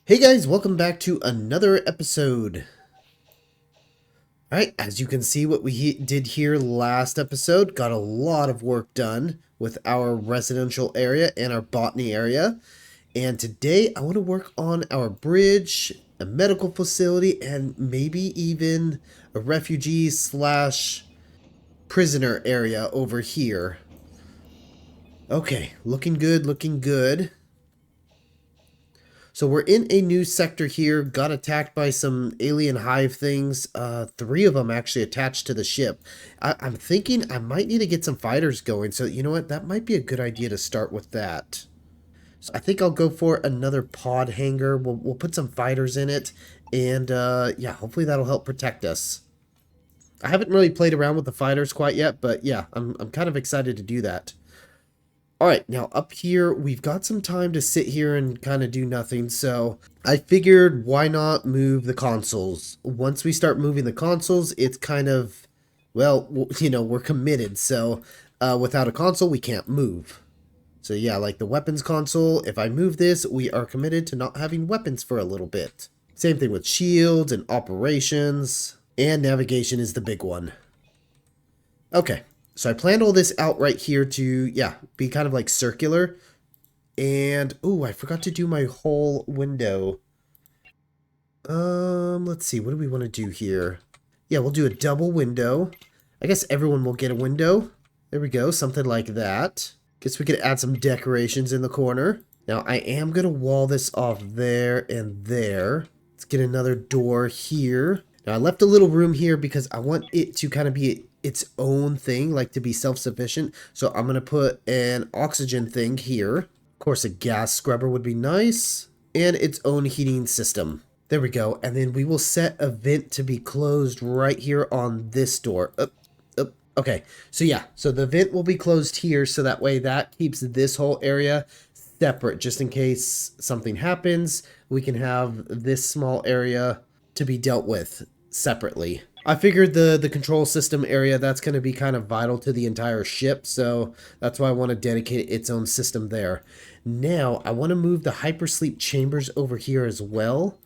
Hey guys, welcome back to another episode. Alright, as you can see what we did here last episode, got a lot of work done with our residential area and our botany area. And today I want to work on our bridge, a medical facility, and maybe even a refugee slash prisoner area over here. Okay, looking good, looking good. So we're in a new sector here, got attacked by some alien hive things, three of them actually attached to the ship. I'm thinking I might need to get some fighters going, so you know what, that might be a good idea to start with that. So I think I'll go for another pod hangar, we'll put some fighters in it, and yeah, hopefully that'll help protect us. I haven't really played around with the fighters quite yet, but yeah, I'm kind of excited to do that. Alright, now up here, we've got some time to sit here and kind of do nothing, so I figured why not move the consoles? Once we start moving the consoles, it's kind of, well, you know, we're committed, so without a console, we can't move. So yeah, like the weapons console, if I move this, we are committed to not having weapons for a little bit. Same thing with shields and operations, and navigation is the big one. Okay, so I planned all this out right here to, yeah, be kind of like circular. And, oh, I forgot to do my whole window. Let's see, what do we want to do here? Yeah, we'll do a double window. I guess everyone will get a window. There we go, something like that. Guess we could add some decorations in the corner. Now, I am going to wall this off there and there. Let's get another door here. Now, I left a little room here because I want it to kind of be its own thing, like to be self-sufficient. So I'm going to put an oxygen thing here. Of course, a gas scrubber would be nice. And its own heating system. There we go. And then we will set a vent to be closed right here on this door. Okay, so yeah, so the vent will be closed here, so that way that keeps this whole area separate, just in case something happens. We can have this small area to be dealt with separately. I figured the control system area, that's going to be kind of vital to the entire ship, so that's why I want to dedicate its own system there. Now, I want to move the hypersleep chambers over here as well.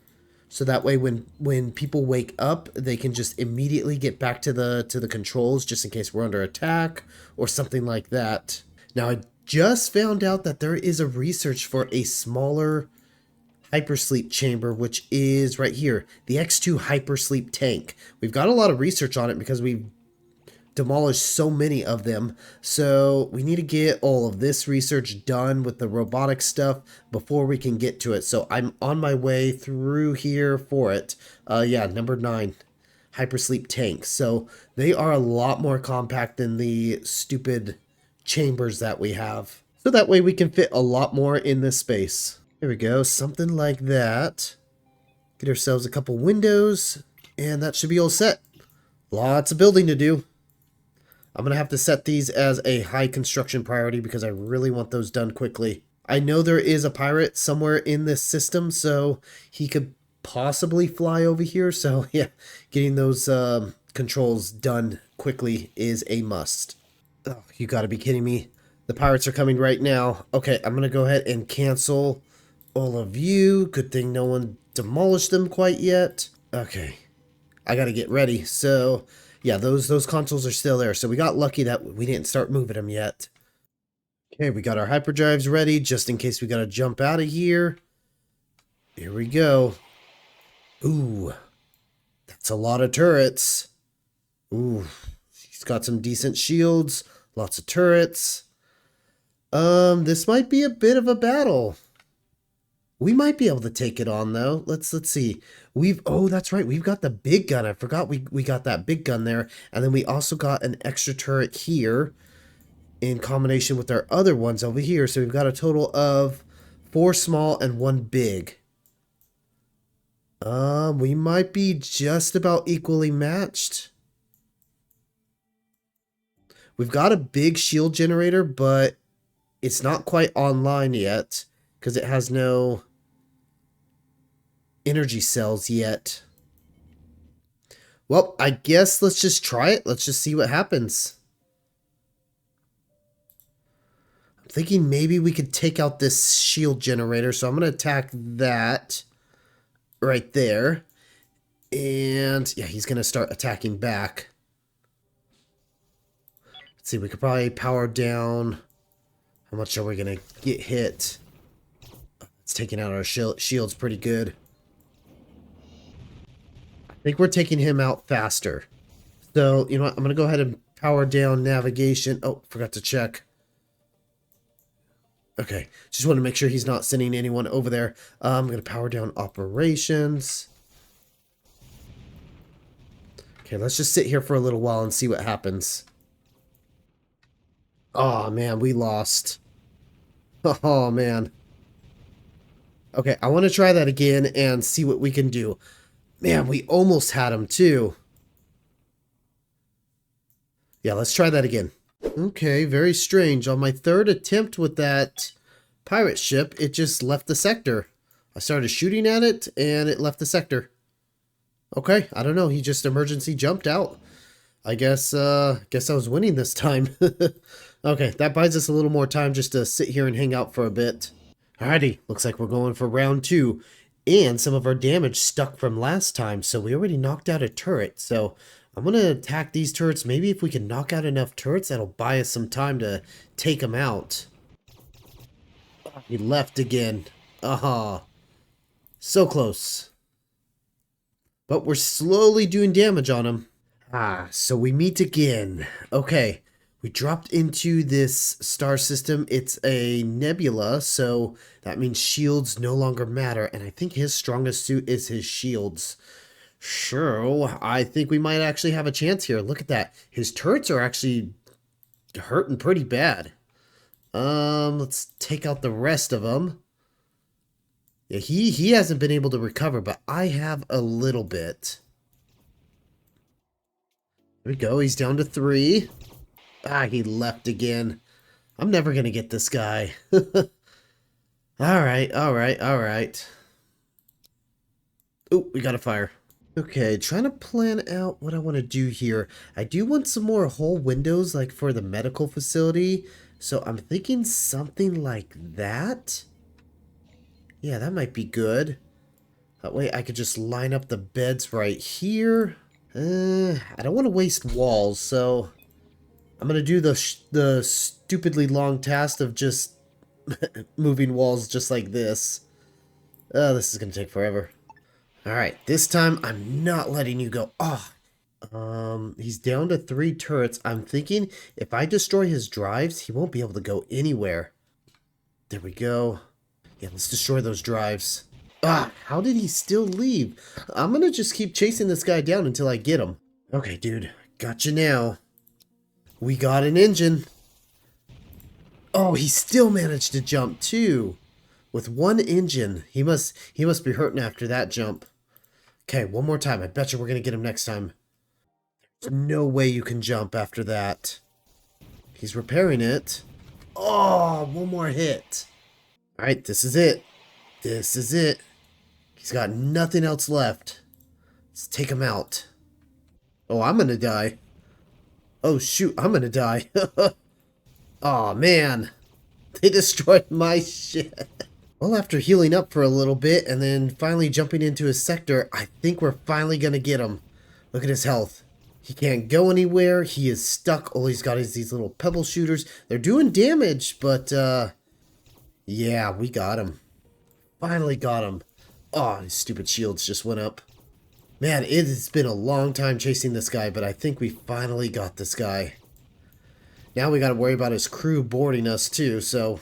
So that way when people wake up, they can just immediately get back to the controls just in case we're under attack or something like that. Now, I just found out that there is a research for a smaller hypersleep chamber, which is right here, the X2 hypersleep tank. We've got a lot of research on it because we've demolished so many of them, so we need to get all of this research done with the robotic stuff before we can get to it. So I'm on my way through here for it. Yeah, number 9, hypersleep tanks. So they are a lot more compact than the stupid chambers that we have, so that way we can fit a lot more in this space. There we go, something like that. Get ourselves a couple windows, and that should be all set. Lots of building to do. I'm going to have to set these as a high construction priority because I really want those done quickly. I know there is a pirate somewhere in this system, so he could possibly fly over here. So yeah, getting those controls done quickly is a must. Oh, you got to be kidding me. The pirates are coming right now. Okay, I'm going to go ahead and cancel all of you. Good thing no one demolished them quite yet. Okay, I got to get ready. So yeah, those consoles are still there. So we got lucky that we didn't start moving them yet. Okay, we got our hyperdrives ready just in case we got to jump out of here. Here we go. Ooh, that's a lot of turrets. Ooh, he's got some decent shields. Lots of turrets. This might be a bit of a battle. We might be able to take it on though. Let's see. Oh, that's right. We've got the big gun. I forgot we got that big gun there. And then we also got an extra turret here in combination with our other ones over here. So we've got a total of 4 small and 1 big. We might be just about equally matched. We've got a big shield generator, but it's not quite online yet because it has no energy cells yet. Well, I guess let's just try it. Let's just see what happens. I'm thinking maybe we could take out this shield generator, so I'm going to attack that. right there. And yeah, he's going to start attacking back. Let's see, we could probably power down. How much are we going to get hit? It's taking out our shields pretty good. I think we're taking him out faster. So, you know what? I'm going to go ahead and power down navigation. Oh, forgot to check. Okay, just want to make sure he's not sending anyone over there. I'm going to power down operations. Okay, let's just sit here for a little while and see what happens. Oh, man, we lost. Oh, man. Okay, I want to try that again and see what we can do. Man, we almost had him, too. Yeah, let's try that again. Okay, very strange. On my third attempt with that pirate ship, it just left the sector. I started shooting at it, and it left the sector. Okay, I don't know. He just emergency jumped out. I guess I was winning this time. Okay, that buys us a little more time just to sit here and hang out for a bit. Alrighty, looks like we're going for round 2. And some of our damage stuck from last time, so we already knocked out a turret. So I'm going to attack these turrets. Maybe if we can knock out enough turrets, that'll buy us some time to take them out. He left again. Aha. So close. But we're slowly doing damage on him. Ah, so we meet again. Okay. We dropped into this star system. It's a nebula, so that means shields no longer matter. And I think his strongest suit is his shields. Sure, I think we might actually have a chance here. Look at that. His turrets are actually hurting pretty bad. Let's take out the rest of them. Yeah, he hasn't been able to recover, but I have a little bit. There we go. He's down to 3. Ah, he left again. I'm never going to get this guy. Alright. Oh, we got a fire. Okay, trying to plan out what I want to do here. I do want some more whole windows, like for the medical facility. So I'm thinking something like that. Yeah, that might be good. That way I could just line up the beds right here. I don't want to waste walls, so I'm going to do the stupidly long task of just moving walls just like this. Oh, this is going to take forever. Alright, this time I'm not letting you go. Oh, he's down to 3 turrets. I'm thinking if I destroy his drives, he won't be able to go anywhere. There we go. Yeah, let's destroy those drives. Ah, how did he still leave? I'm going to just keep chasing this guy down until I get him. Okay, dude, got you now. We got an engine. Oh, he still managed to jump too. With 1 engine. He must be hurting after that jump. Okay, one more time. I bet you we're going to get him next time. There's no way you can jump after that. He's repairing it. Oh, one more hit. Alright, this is it. This is it. He's got nothing else left. Let's take him out. Oh, I'm going to die. Oh, shoot. I'm going to die. Oh, man. They destroyed my shit. Well, after healing up for a little bit and then finally jumping into his sector, I think we're finally going to get him. Look at his health. He can't go anywhere. He is stuck. All he's got is these little pebble shooters. They're doing damage, but, yeah, we got him. Finally got him. Oh, his stupid shields just went up. Man, it has been a long time chasing this guy, but I think we finally got this guy. Now we got to worry about his crew boarding us too. So,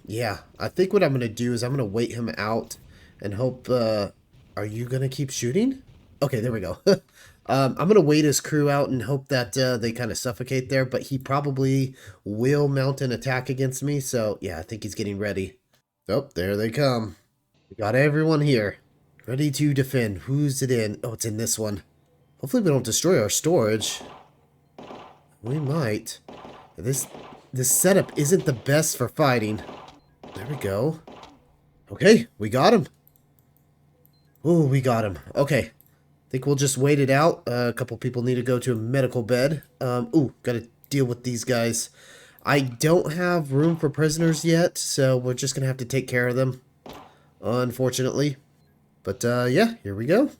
yeah, I think what I'm going to do is I'm going to wait him out and hope, are you going to keep shooting? Okay, there we go. I'm going to wait his crew out and hope that they kind of suffocate there, but he probably will mount an attack against me. So, yeah, I think he's getting ready. Oh, there they come. We got everyone here. Ready to defend. Who's it in? Oh, it's in this one. Hopefully we don't destroy our storage. We might. This setup isn't the best for fighting. There we go. Okay, we got him. Ooh, we got him. Okay. Think we'll just wait it out. A couple people need to go to a medical bed. Ooh, gotta deal with these guys. I don't have room for prisoners yet, so we're just gonna have to take care of them. Unfortunately. But yeah, here we go.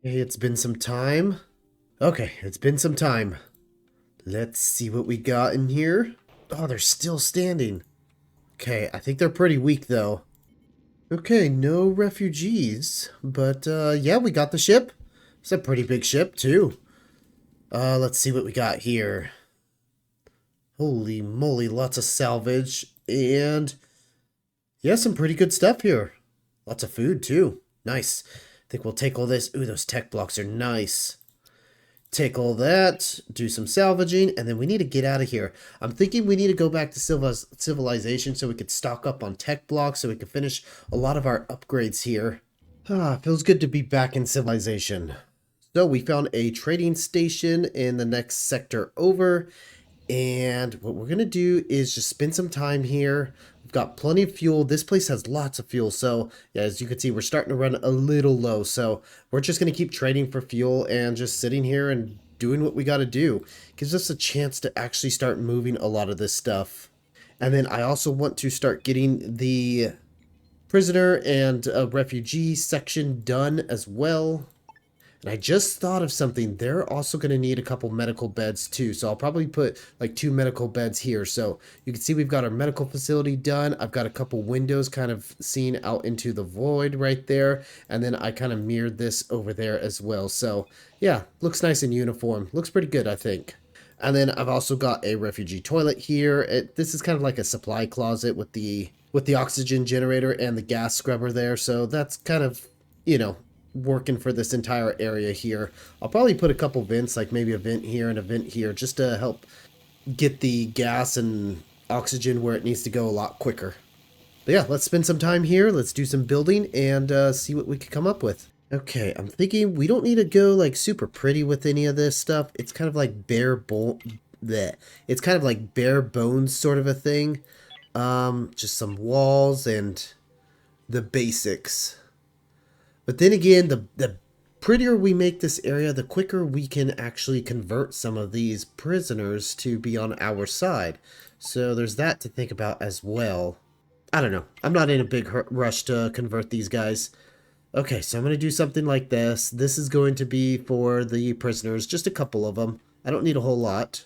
Hey, it's been some time. Okay, it's been some time. Let's see what we got in here. Oh, they're still standing. Okay, I think they're pretty weak though. Okay, no refugees. But yeah, we got the ship. It's a pretty big ship too. Let's see what we got here. Holy moly, lots of salvage. And yeah, some pretty good stuff here. Lots of food too. Nice. I think we'll take all this. Ooh, those tech blocks are nice. Take all that, do some salvaging, and then we need to get out of here. I'm thinking we need to go back to civilization so we could stock up on tech blocks so we could finish a lot of our upgrades here. Ah, feels good to be back in civilization. So we found a trading station in the next sector over, and what we're going to do is just spend some time here. We've got plenty of fuel. This place has lots of fuel. So yeah, as you can see, we're starting to run a little low. So we're just going to keep trading for fuel and just sitting here and doing what we got to do. Gives us a chance to actually start moving a lot of this stuff. And then I also want to start getting the prisoner and refugee section done as well. And I just thought of something. They're also going to need a couple medical beds too. So I'll probably put like 2 medical beds here. So you can see we've got our medical facility done. I've got a couple windows kind of seen out into the void right there. And then I kind of mirrored this over there as well. So yeah, looks nice and uniform. Looks pretty good, I think. And then I've also got a refugee toilet here. This is kind of like a supply closet with the oxygen generator and the gas scrubber there. So that's kind of, you know, working for this entire area here. I'll probably put a couple vents, like maybe a vent here and a vent here, just to help get the gas and oxygen where it needs to go a lot quicker. But yeah, let's spend some time here. Let's do some building and see what we can come up with. Okay, I'm thinking we don't need to go like super pretty with any of this stuff. It's kind of like it's kind of like bare bones sort of a thing. Just some walls and the basics. But then again, the prettier we make this area, the quicker we can actually convert some of these prisoners to be on our side. So there's that to think about as well. I don't know. I'm not in a big rush to convert these guys. Okay, so I'm going to do something like this. This is going to be for the prisoners, just a couple of them. I don't need a whole lot.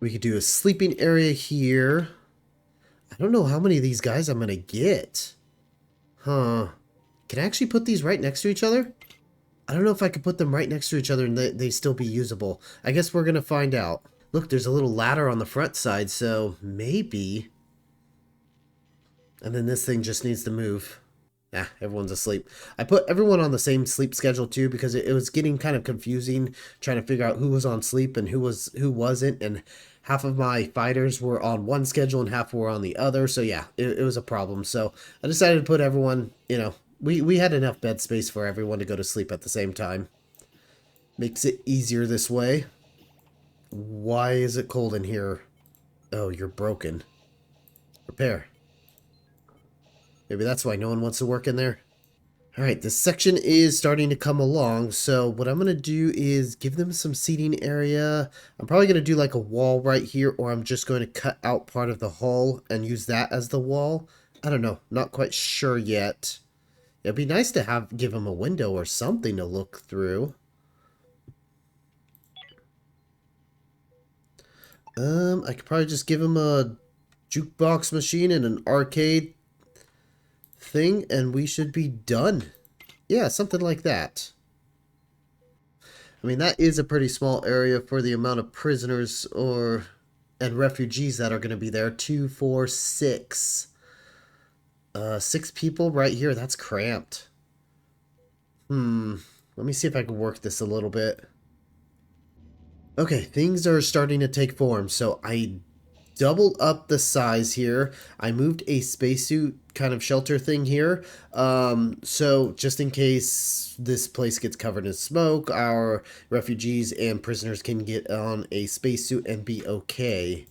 We could do a sleeping area here. I don't know how many of these guys I'm going to get. Huh. Can I actually put these right next to each other? I don't know if I could put them right next to each other and they still be usable. I guess we're going to find out. Look, there's a little ladder on the front side, so maybe. And then this thing just needs to move. Ah, everyone's asleep. I put everyone on the same sleep schedule too because it was getting kind of confusing trying to figure out who was on sleep and who wasn't. And half of my fighters were on one schedule and half were on the other. So yeah, it was a problem. So I decided to put everyone, you know, we had enough bed space for everyone to go to sleep at the same time. Makes it easier this way. Why is it cold in here? Oh, you're broken. Repair. Maybe that's why no one wants to work in there. Alright, this section is starting to come along, so what I'm going to do is give them some seating area. I'm probably going to do like a wall right here, or I'm just going to cut out part of the hull and use that as the wall. I don't know, not quite sure yet. It'd be nice to give them a window or something to look through. I could probably just give them a jukebox machine and an arcade thing, and we should be done. Yeah, something like that. I mean, that is a pretty small area for the amount of prisoners and refugees that are going to be there. 2, 4, 6. 6 people right here. That's cramped. Let me see if I can work this a little bit. Okay, things are starting to take form. So I doubled up the size here. I moved a spacesuit kind of shelter thing here. So just in case this place gets covered in smoke, our refugees and prisoners can get on a spacesuit and be okay.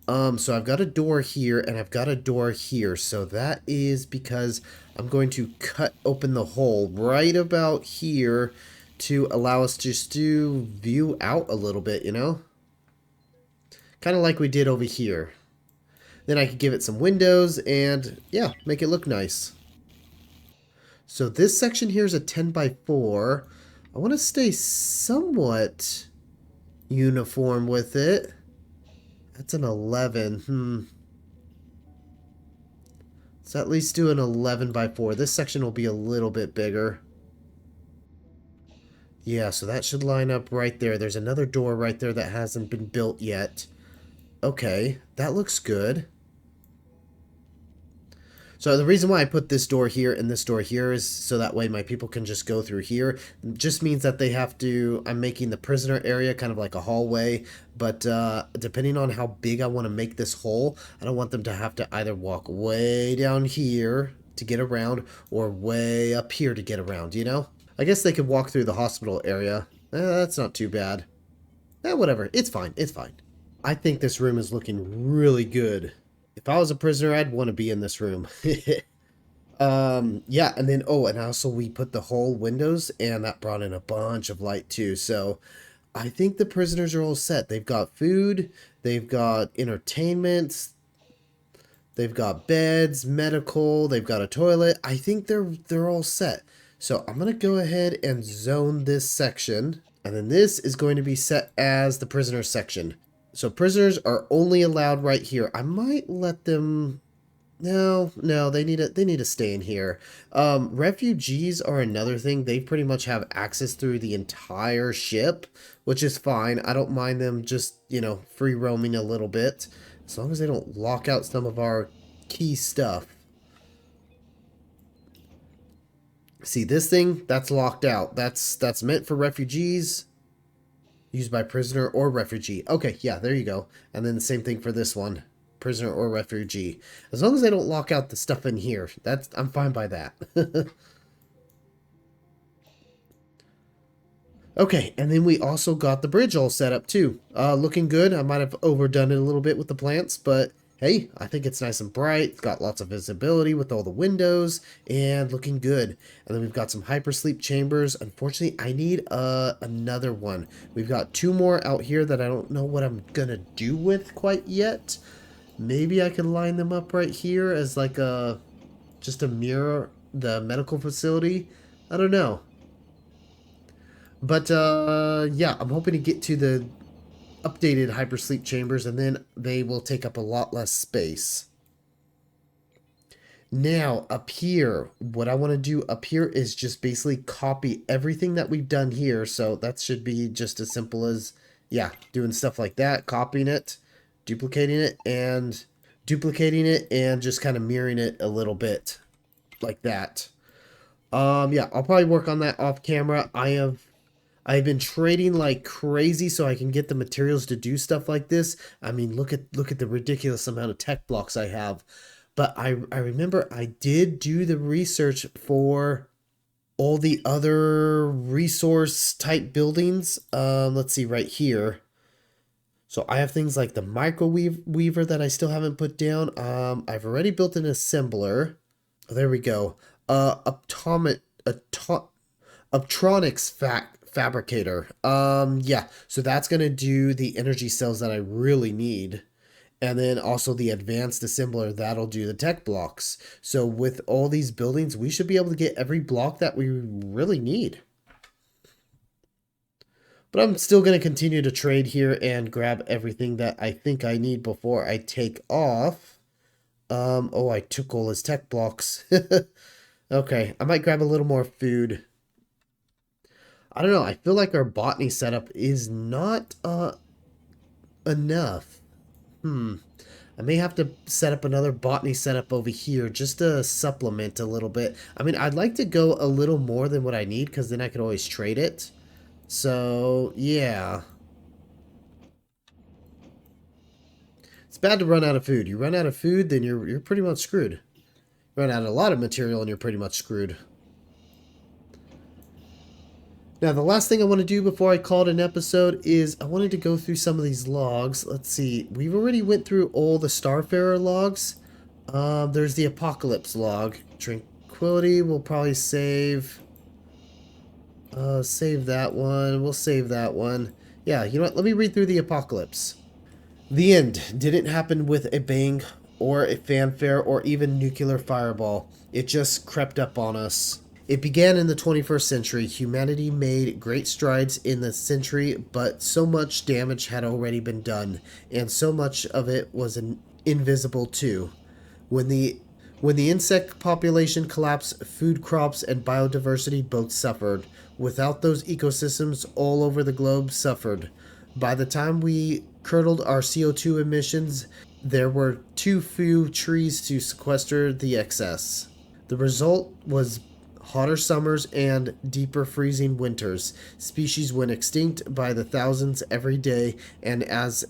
So I've got a door here and I've got a door here. So that is because I'm going to cut open the hole right about here to allow us just to view out a little bit, you know? Kind of like we did over here. Then I could give it some windows and, yeah, make it look nice. So this section here is a 10 by 4. I want to stay somewhat uniform with it. That's an 11. So at least do an 11 by 4. This section will be a little bit bigger. Yeah, so that should line up right there. There's another door right there that hasn't been built yet. Okay, that looks good. So the reason why I put this door here and this door here is so that way my people can just go through here. It just means that they have to, I'm making the prisoner area kind of like a hallway, but depending on how big I want to make this hole, I don't want them to have to either walk way down here to get around or way up here to get around, you know? I guess they could walk through the hospital area. That's not too bad. Whatever, it's fine, it's fine. I think this room is looking really good. If I was a prisoner, I'd want to be in this room. Yeah, and then, and also we put the whole windows, and that brought in a bunch of light too. So I think the prisoners are all set. They've got food, they've got entertainment, they've got beds, medical, they've got a toilet. I think they're all set. So I'm going to go ahead and zone this section, and then this is going to be set as the prisoner section. So prisoners are only allowed right here. I might let them... No, they need to stay in here. Refugees are another thing. They pretty much have access through the entire ship, which is fine. I don't mind them just, free roaming a little bit. As long as they don't lock out some of our key stuff. See, this thing, that's locked out. That's meant for refugees. Used by prisoner or refugee. Okay, yeah, there you go. And then the same thing for this one. Prisoner or refugee. As long as they don't lock out the stuff in here. I'm fine by that. Okay, and then we also got the bridge all set up too. Looking good. I might have overdone it a little bit with the plants, but hey, I think it's nice and bright. It's got lots of visibility with all the windows and looking good. And then we've got some hypersleep chambers. Unfortunately, I need another one. We've got 2 more out here that I don't know what I'm gonna do with quite yet. Maybe I could line them up right here as like just a mirror the medical facility. I don't know. But yeah, I'm hoping to get to the updated hypersleep chambers, and then they will take up a lot less space. Now, up here, what I want to do up here is just basically copy everything that we've done here. So that should be just as simple as, yeah, doing stuff like that, copying it, duplicating it, and just kind of mirroring it a little bit like that. Yeah, I'll probably work on that off camera. I've been trading like crazy so I can get the materials to do stuff like this. I mean, look at the ridiculous amount of tech blocks I have. But I remember I did do the research for all the other resource type buildings. Let's see right here. So I have things like the microwave weaver that I still haven't put down. I've already built an assembler. Oh, there we go. Optronics fabricator. Yeah, so that's going to do the energy cells that I really need. And then also the advanced assembler, that'll do the tech blocks. So with all these buildings, we should be able to get every block that we really need. But I'm still going to continue to trade here and grab everything that I think I need before I take off. I took all his tech blocks. Okay, I might grab a little more food. I don't know, I feel like our botany setup is not enough. I may have to set up another botany setup over here just to supplement a little bit. I mean, I'd like to go a little more than what I need because then I could always trade it. So, yeah. It's bad to run out of food. You run out of food, then you're pretty much screwed. You run out of a lot of material and you're pretty much screwed. Now, the last thing I want to do before I call it an episode is I wanted to go through some of these logs. Let's see. We've already went through all the Starfarer logs. There's the Apocalypse log. Tranquility, we'll probably save. Save that one. We'll save that one. Yeah, you know what? Let me read through the Apocalypse. The end didn't happen with a bang or a fanfare or even nuclear fireball. It just crept up on us. It began in the 21st century. Humanity made great strides in the century, but so much damage had already been done, and so much of it was invisible too. When the when the insect population collapsed, food crops and biodiversity both suffered. Without those ecosystems, all over the globe suffered. By the time we curdled our CO2 emissions, there were too few trees to sequester the excess. The result was hotter summers and deeper freezing winters. Species went extinct by the thousands every day, and as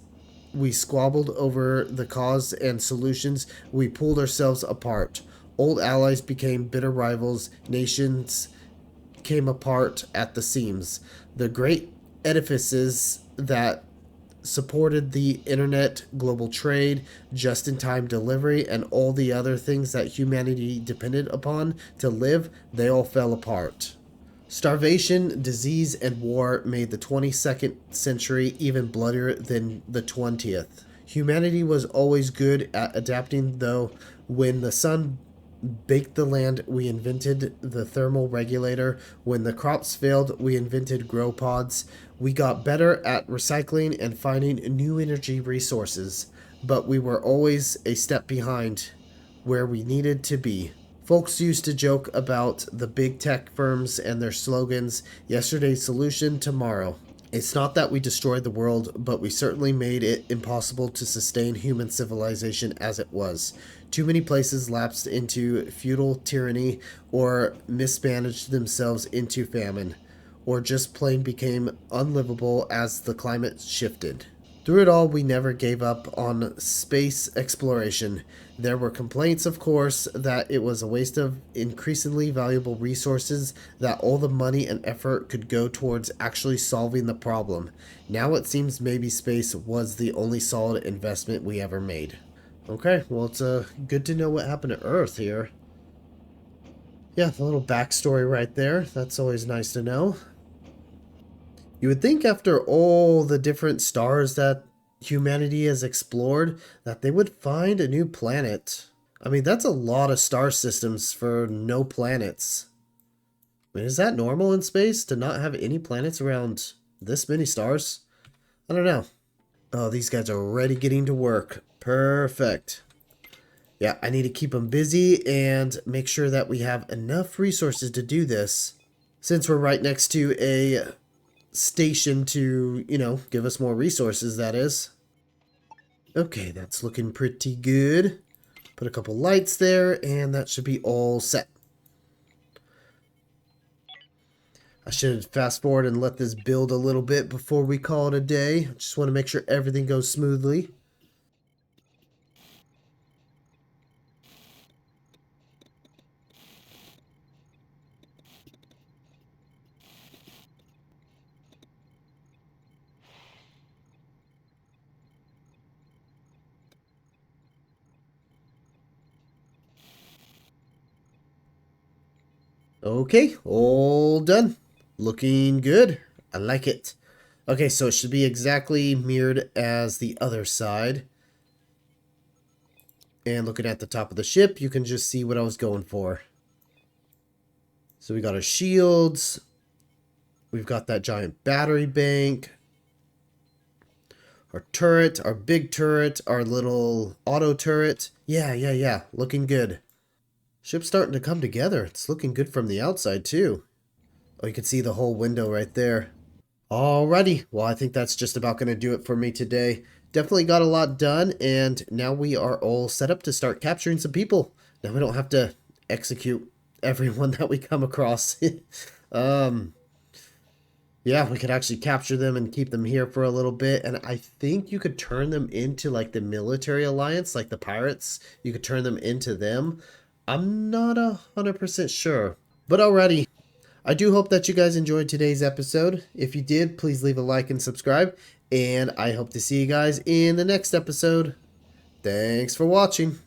we squabbled over the cause and solutions, we pulled ourselves apart. Old allies became bitter rivals. Nations came apart at the seams. The great edifices that supported the internet, global trade, just in time delivery, and all the other things that humanity depended upon to live, they all fell apart. Starvation, disease, and war made the 22nd century even bloodier than the 20th. Humanity was always good at adapting, though. When the sun baked the land, we invented the thermal regulator. When the crops failed, we invented grow pods. We got better at recycling and finding new energy resources, but we were always a step behind where we needed to be. Folks used to joke about the big tech firms and their slogans, yesterday's solution, tomorrow. It's not that we destroyed the world, but we certainly made it impossible to sustain human civilization as it was. Too many places lapsed into feudal tyranny, or mismanaged themselves into famine, or just plain became unlivable as the climate shifted. Through it all, we never gave up on space exploration. There were complaints, of course, that it was a waste of increasingly valuable resources, that all the money and effort could go towards actually solving the problem. Now it seems maybe space was the only solid investment we ever made. Okay, well, it's good to know what happened to Earth here. Yeah, the little backstory right there. That's always nice to know. You would think after all the different stars that humanity has explored that they would find a new planet. I mean, that's a lot of star systems for no planets. I mean, is that normal in space to not have any planets around this many stars? I don't know. Oh, these guys are already getting to work. Perfect. Yeah, I need to keep them busy and make sure that we have enough resources to do this. Since we're right next to a station to, give us more resources, that is. Okay, that's looking pretty good. Put a couple lights there, and that should be all set. I should fast forward and let this build a little bit before we call it a day. Just want to make sure everything goes smoothly. Okay, all done. Looking good. I like it. Okay, so it should be exactly mirrored as the other side. And looking at the top of the ship, you can just see what I was going for. So we got our shields. We've got that giant battery bank. Our turret, our big turret, our little auto turret. Yeah. Looking good. Ship's starting to come together. It's looking good from the outside, too. Oh, you can see the whole window right there. Alrighty. Well, I think that's just about going to do it for me today. Definitely got a lot done, and now we are all set up to start capturing some people. Now we don't have to execute everyone that we come across. Yeah, we could actually capture them and keep them here for a little bit. And I think you could turn them into like the military alliance, like the pirates. You could turn them into them. I'm not 100% sure. But alrighty. I do hope that you guys enjoyed today's episode. If you did, please leave a like and subscribe. And I hope to see you guys in the next episode. Thanks for watching.